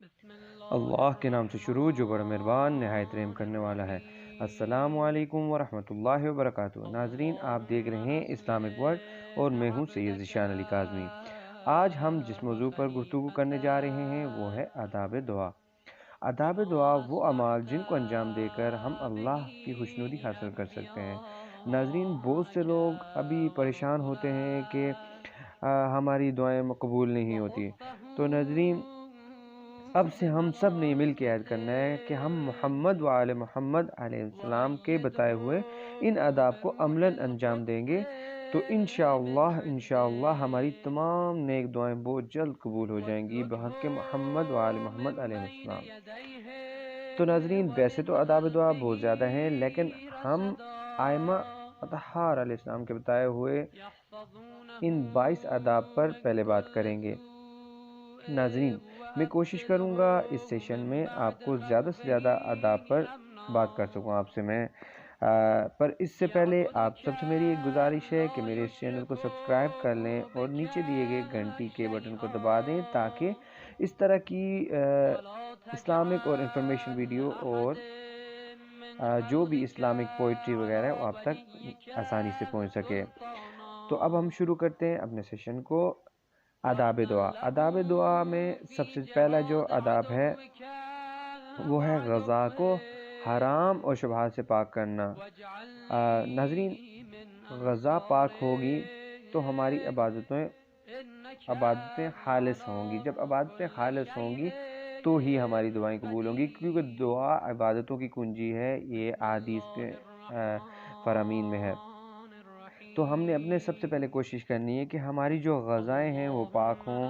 اللہ کے نام سے شروع جو بڑا مہربان نہایت رحم کرنے والا ہے۔ السلام علیکم ورحمۃ اللہ وبرکاتہ۔ ناظرین، آپ دیکھ رہے ہیں اسلامک ورلڈ اور میں ہوں سید ذیشان علی کاظمی۔ آج ہم جس موضوع پر گفتگو کرنے جا رہے ہیں وہ ہے آداب دعا۔ آداب دعا وہ اعمال جن کو انجام دے کر ہم اللہ کی خوشنودی حاصل کر سکتے ہیں۔ ناظرین، بہت سے لوگ ابھی پریشان ہوتے ہیں کہ ہماری دعائیں قبول نہیں ہوتی، تو ناظرین اب سے ہم سب نے مل کے عہد کرنا ہے کہ ہم محمد و آل محمد علیہ السلام کے بتائے ہوئے ان آداب کو عملاً انجام دیں گے تو انشاءاللہ ہماری تمام نیک دعائیں بہت جلد قبول ہو جائیں گی بحق محمد و آل محمد علیہ السلام۔ تو ناظرین، ویسے تو آداب دعا بہت زیادہ ہیں، لیکن ہم ائمہ اطہار علیہ السلام کے بتائے ہوئے ان 22 آداب پر پہلے بات کریں گے۔ ناظرین، میں کوشش کروں گا اس سیشن میں آپ کو زیادہ سے زیادہ آداب پر بات کر سکوں آپ سے میں، پر اس سے پہلے آپ سب سے میری ایک گزارش ہے کہ میرے اس چینل کو سبسکرائب کر لیں اور نیچے دیے گئے گھنٹی کے بٹن کو دبا دیں تاکہ اس طرح کی اسلامک اور انفارمیشن ویڈیو اور جو بھی اسلامک پوئٹری وغیرہ ہے وہ آپ تک آسانی سے پہنچ سکے۔ تو اب ہم شروع کرتے ہیں اپنے سیشن کو۔ آداب دعا۔ آداب دعا میں سب سے پہلا جو آداب ہے وہ ہے غذا کو حرام اور شبہات سے پاک کرنا۔ ناظرین، غذا پاک ہوگی تو ہماری عبادتیں خالص ہوں گی۔ جب عبادتیں خالص ہوں گی تو ہی ہماری دعائیں قبول ہوں گی، کیونکہ دعا عبادتوں کی کنجی ہے، یہ احادیث کے فرامین میں ہے۔ تو ہم نے اپنے سب سے پہلے کوشش کرنی ہے کہ ہماری جو غذائیں ہیں وہ پاک ہوں،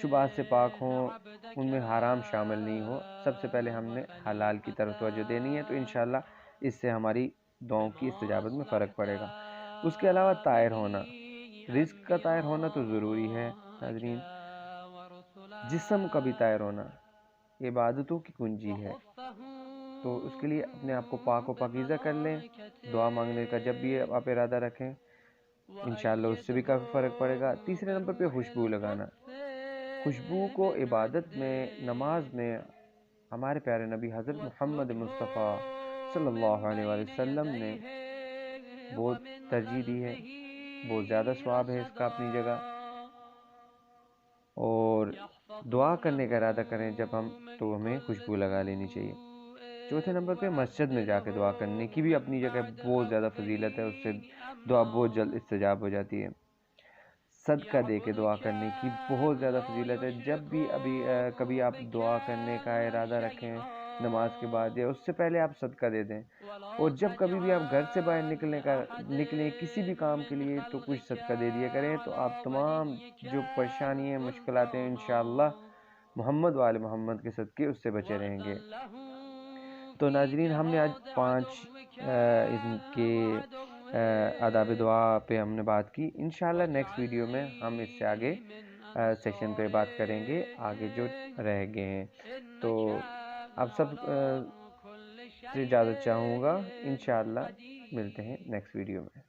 شبہات سے پاک ہوں، ان میں حرام شامل نہیں ہو۔ سب سے پہلے ہم نے حلال کی طرف توجہ دینی ہے، تو انشاءاللہ اس سے ہماری دعاؤں کی استجابت میں فرق پڑے گا۔ اس کے علاوہ طاہر ہونا، رزق کا طاہر ہونا تو ضروری ہے ناظرین، جسم کا بھی طاہر ہونا عبادتوں کی کنجی ہے، تو اس کے لیے اپنے آپ کو پاک و پاکیزہ کر لیں۔ دعا مانگنے کا جب بھی آپ ارادہ رکھیں انشاءاللہ اس سے بھی کافی فرق پڑے گا۔ تیسرے نمبر پہ خوشبو لگانا۔ خوشبو کو عبادت میں، نماز میں ہمارے پیارے نبی حضرت محمد مصطفیٰ صلی اللہ علیہ وآلہ وسلم نے بہت ترجیح دی ہے، بہت زیادہ ثواب ہے اس کا اپنی جگہ۔ اور دعا کرنے کا ارادہ کریں جب ہم تو ہمیں خوشبو لگا لینی چاہیے۔ چوتھے نمبر پہ مسجد میں جا کے دعا کرنے کی بھی اپنی جگہ بہت زیادہ فضیلت ہے، اس سے دعا بہت جلد استجاب ہو جاتی ہے۔ صدقہ دے کے دعا کرنے کی بہت زیادہ فضیلت ہے۔ جب بھی کبھی آپ دعا کرنے کا ارادہ رکھیں نماز کے بعد یا اس سے پہلے آپ صدقہ دے دیں، اور جب کبھی بھی آپ گھر سے باہر نکلیں کسی بھی کام کے لیے تو کچھ صدقہ دے دیا کریں، تو آپ تمام جو پریشانیاں مشکلات ہیں انشاءاللہ محمد و آل محمد کے صدقے اس سے بچے رہیں گے۔ تو ناظرین، ہم نے آج 5 ان کے آداب دعا پہ ہم نے بات کی۔ انشاءاللہ نیکسٹ ویڈیو میں ہم اس سے آگے سیشن پہ بات کریں گے، آگے جو رہ گئے ہیں۔ تو آپ سب سے اجازت چاہوں گا، انشاءاللہ ملتے ہیں نیکسٹ ویڈیو میں۔